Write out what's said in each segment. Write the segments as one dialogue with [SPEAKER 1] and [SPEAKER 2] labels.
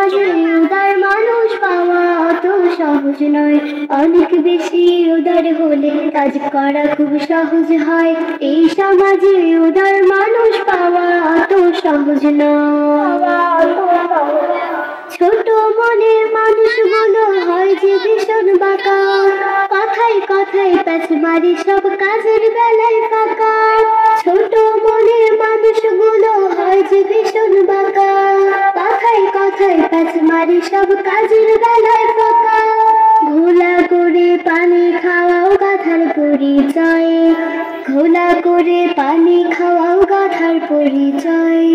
[SPEAKER 1] সমাজে উদার মানুষ পাওয়া অত সহজ নয়। অনেক বেশি উদার হলে কাজ করা খুব সহজ হয়। এই সমাজে উদার মানুষ পাওয়া অত সহজ নয়। ছোট মনের মানুষগুলো হয় যে ভীষণ বাঁকা, কথায় কথায় প্যাচ মারি সব কাজের বেলায় ফাঁকা। ছোট মনের মানুষগুলো হয় যে ভীষণ বাঁকা, কথায় কথায় প্যাচ মারি সব কাজের বেলায় ফাঁকা। ঘোলা করে পানি খাওয়াও গাধার পরিচয়, ঘোলা করে পানি খাওয়াও গাধার পরিচয়।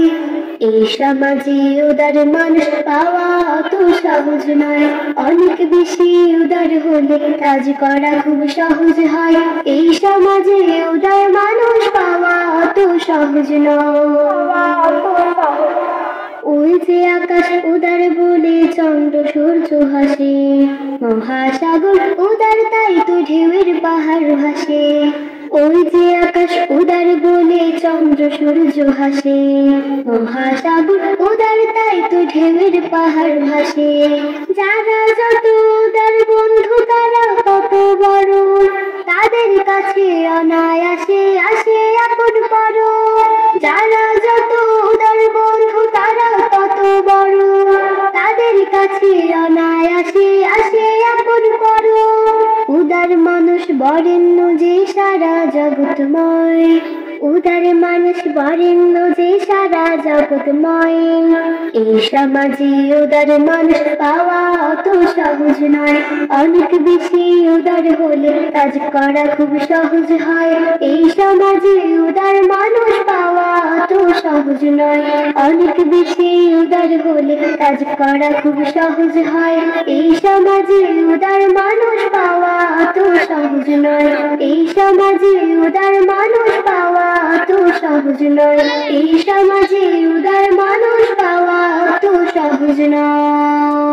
[SPEAKER 1] এই সমাজে উদার মানুষ পাওয়া অত সহজ নয়। অনেক বেশি উদার হলে কাজ করা খুব সহজ হয়। এই সমাজে উদার মানুষ পাওয়া অত সহজ নয়। ওই যে আকাশ উদার বলে চন্দ্র সূর্য হাসে, মহাসাগর উদার তাই তো ঢেউয়ের পাহাড় ভাসে। ওই যে আকাশ উদার বলে চন্দ্র সূর্য হাসে, মহাসাগর উদার তাই তো ঢেউয়ের পাহাড় ভাসে। যারা যত উদার বন্ধু তারা তত বড়, তাদের কাছে অনায়াসে আসে আপন পর। যারা যত উদার বন্ধু তারা তত বড়, তাদের কাছে অনায়াসে আসে আপন পর। উদার মানুষ বরেণ্য যে সারা জগৎময়, উদার মানুষ বরেণ্য যে সারা জগৎময়। এই সমাজে উদার মানুষ পাওয়া অত সহজ নয়। অনেক বেশি উদার হলে কাজ করা খুব সহজ হয়। এই সমাজে উদার মানুষ পাওয়া অত সহজ নয়। অনেক বেশি উদার হলে কাজ করা খুব সহজ হয়। এই সমাজে উদার মানুষ পাওয়া অত সহজ নয়। এই সমাজে উদার মানুষ পাওয়া অত সহজ নয়। এই সমাজে উদার মানুষ পাওয়া অত সহজ নয়।